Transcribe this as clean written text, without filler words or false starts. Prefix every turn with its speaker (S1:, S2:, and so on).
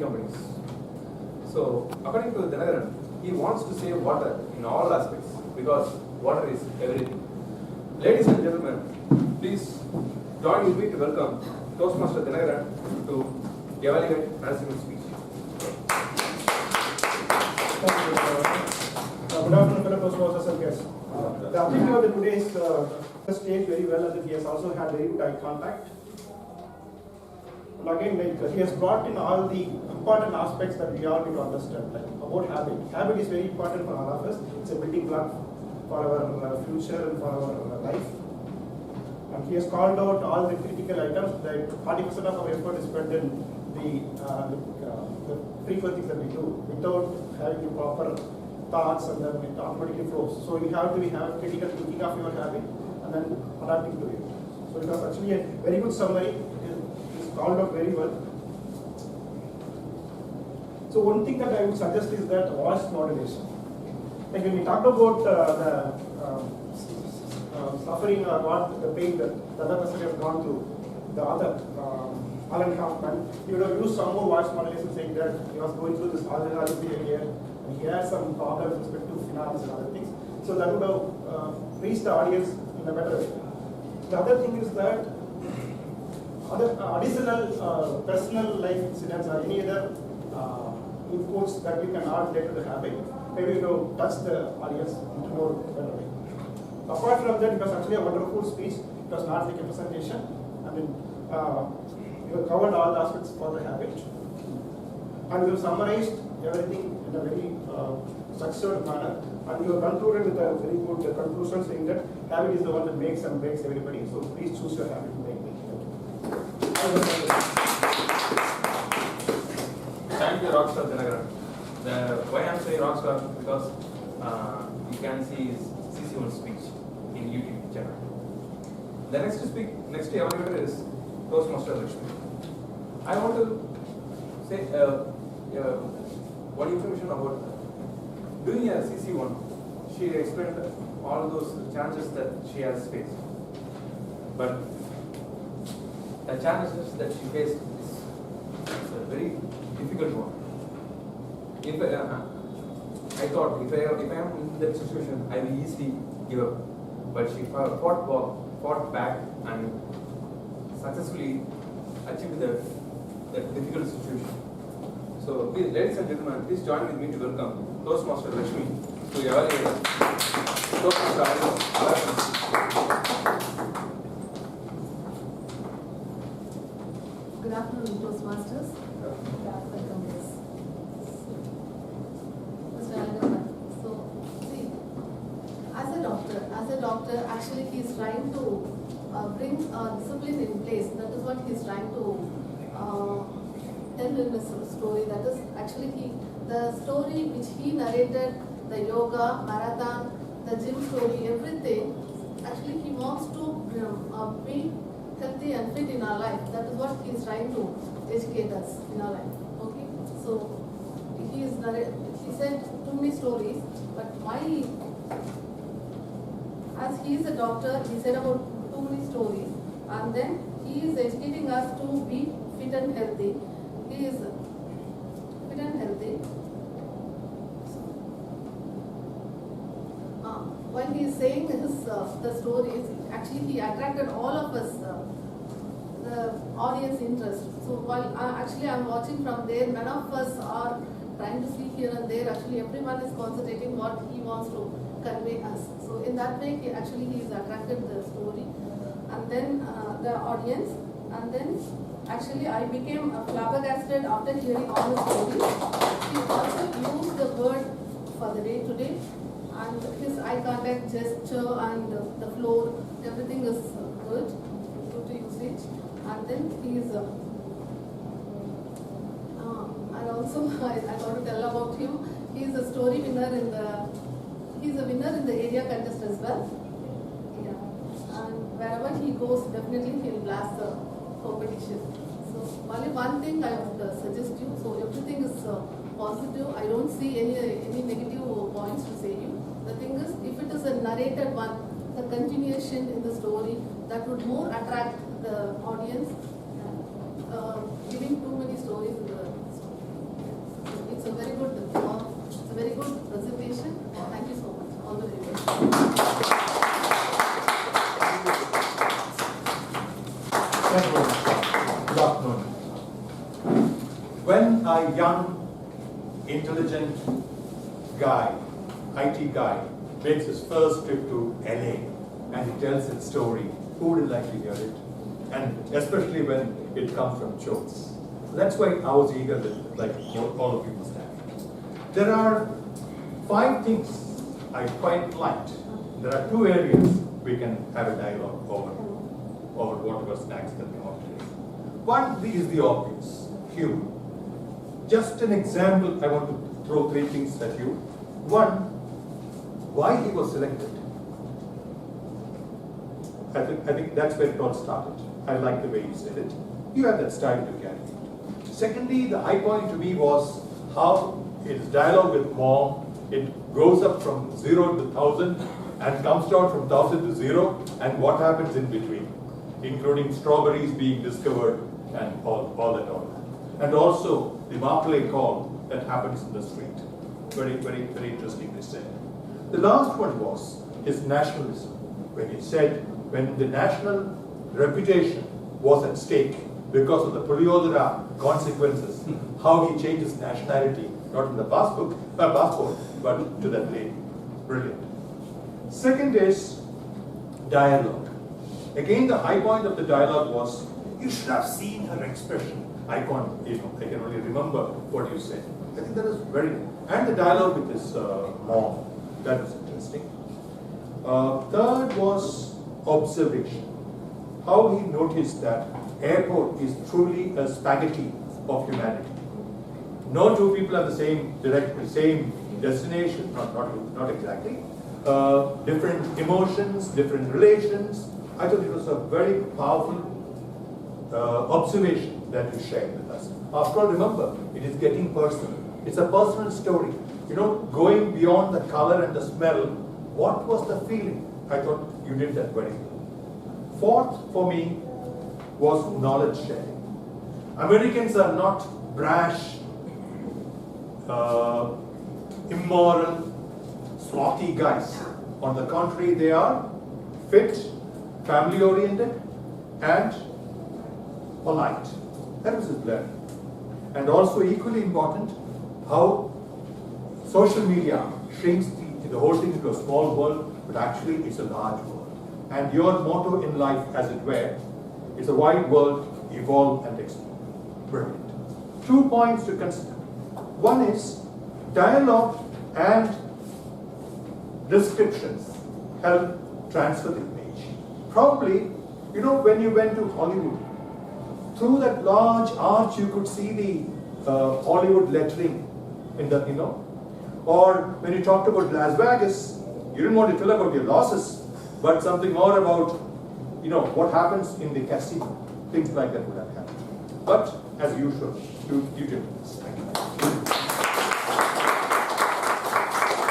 S1: companies. So according to Dinagaran, he wants to save water in all aspects because water is everything. Ladies and gentlemen, please join with me to welcome Toastmaster Dinagaran to evaluate management speech.
S2: Thank you. Good afternoon, fellow Toastmasters and guests. The objective of today's stage very well, and he has also had very good eye contact. And again, he has brought in all the important aspects that we all need to understand, like about habit. Habit is very important for all of us. It's a building block for our future and for our life. And he has called out all the critical items that 40% of our effort is spent in the frequent things that we do without having the proper thoughts, and then it automatically flows. So you have to have critical thinking of your habit and then adapting to it. So it was actually a very good summary. It's called out very well. So one thing that I would suggest is that voice modulation. Like when we talk about the suffering or what the pain that the other person has gone through, the other Alan Kaufman, he would have used some more voice modulation saying that he was going through this alcoholic behavior and he had some problems with respect to finance and other things. So that would have reached the audience in a better way. The other thing is that other additional personal life incidents or any other inputs that you can add later to the habit, maybe to touch the audience in a more better way. Apart from that, it was actually a wonderful speech. It was not like a presentation. I mean, you have covered all the aspects for the habit. And you have summarized everything in a very structured manner. And you have concluded with a very good conclusion saying that habit is the one that makes and breaks everybody. So please choose your habit to make it.
S1: Thank you, Rockstar Dinagaran. Why I am saying Rockstar? Because you can see his CC1 speech in YouTube channel. The next evaluator is Toastmaster Lakshmi. I want to say one information about doing a CC1. She explained all those challenges that she has faced. But the challenges that she faced is a very difficult one. I thought if I am in that situation, I will easily give up. But she fought back and successfully achieved that difficult situation. So please, ladies and gentlemen, please join with me to welcome Toastmaster Lakshmi to evaluate Toastmaster.
S3: Good afternoon, Toastmasters. Welcome, guys. Mr. Alagaman. So, see, as a doctor, actually he is trying to bring discipline in place. That is what he is trying to tell in his story. That is actually the story which he narrated, the yoga, marathon, the gym story, everything. Actually, he wants to be healthy and fit in our life. That is what he is trying to educate us in our life. Okay, so he said too many stories, but as he is a doctor, he said about too many stories, and then he is educating us to be fit and healthy. He is fit and healthy. While he is saying the stories, actually he attracted all of us, the audience interest. So while actually I'm watching from there, none of us are trying to see here and there. Actually everyone is concentrating what he wants to convey us. So in that way, he is attracted the story, and then the audience, and then actually I became flabbergasted after hearing all the stories. He also used the word for the day today. And his eye contact, gesture, and the floor, everything is good usage. And then he is, and also I want to tell about him. He is a story winner he's a winner in the area contest as well. Yeah, and wherever he goes, definitely he'll blast the competition. So only one thing I would suggest you. So everything is positive. I don't see any negative points to say you. The thing is, if it is a narrated one, the continuation in the story, that would more attract the audience. Giving too many stories in the story.
S4: When a young, intelligent guy, IT guy, makes his first trip to LA and he tells his story, who would like to hear it? And especially when it comes from jokes. So that's why I was eager, like all of you must have. There are 5 things I quite liked. There are 2 areas we can have a dialogue over whatever snacks that we offer. One is the obvious, humor. Just an example, I want to throw 3 things at you. One, why he was selected. I think that's where it all started. I like the way you said it. You have that style to carry it. Secondly, the high point to me was how his dialogue with mom, it goes up from 0 to 1,000 and comes down from 1,000 to 0, and what happens in between, including strawberries being discovered and all that all. And also the Marpley call that happens in the street. Very, very, very interestingly said. The last one was his nationalism, when he said when the national reputation was at stake because of the Puliodara consequences, how he changed his nationality, not in the passport, but to that lady. Brilliant. Second is dialogue. Again, the high point of the dialogue was, you should have seen her expression. I can only remember what you said. I think that is very, and the dialogue with his mom, that was interesting. Third was observation. How he noticed that airport is truly a spaghetti of humanity. No 2 people have the same destination, not exactly. Different emotions, different relations. I thought it was a very powerful observation that you shared with us. After all, remember, it is getting personal. It's a personal story. Going beyond the color and the smell, what was the feeling? I thought you did that very well. Fourth, for me, was knowledge sharing. Americans are not brash, immoral, slothy guys. On the contrary, they are fit, family-oriented, and polite. That was his blend. And also equally important, how social media shrinks the whole thing into a small world, but actually it's a large world. And your motto in life, as it were, is a wide world, evolve and explore. Brilliant. 2 points to consider. One is dialogue and descriptions help transfer the image. Probably, when you went to Hollywood, through that large arch you could see the Hollywood lettering in the, or when you talked about Las Vegas, you didn't want to tell about your losses, but something more about, what happens in the casino. Things like that would have happened. But as usual, you did this. Thank you.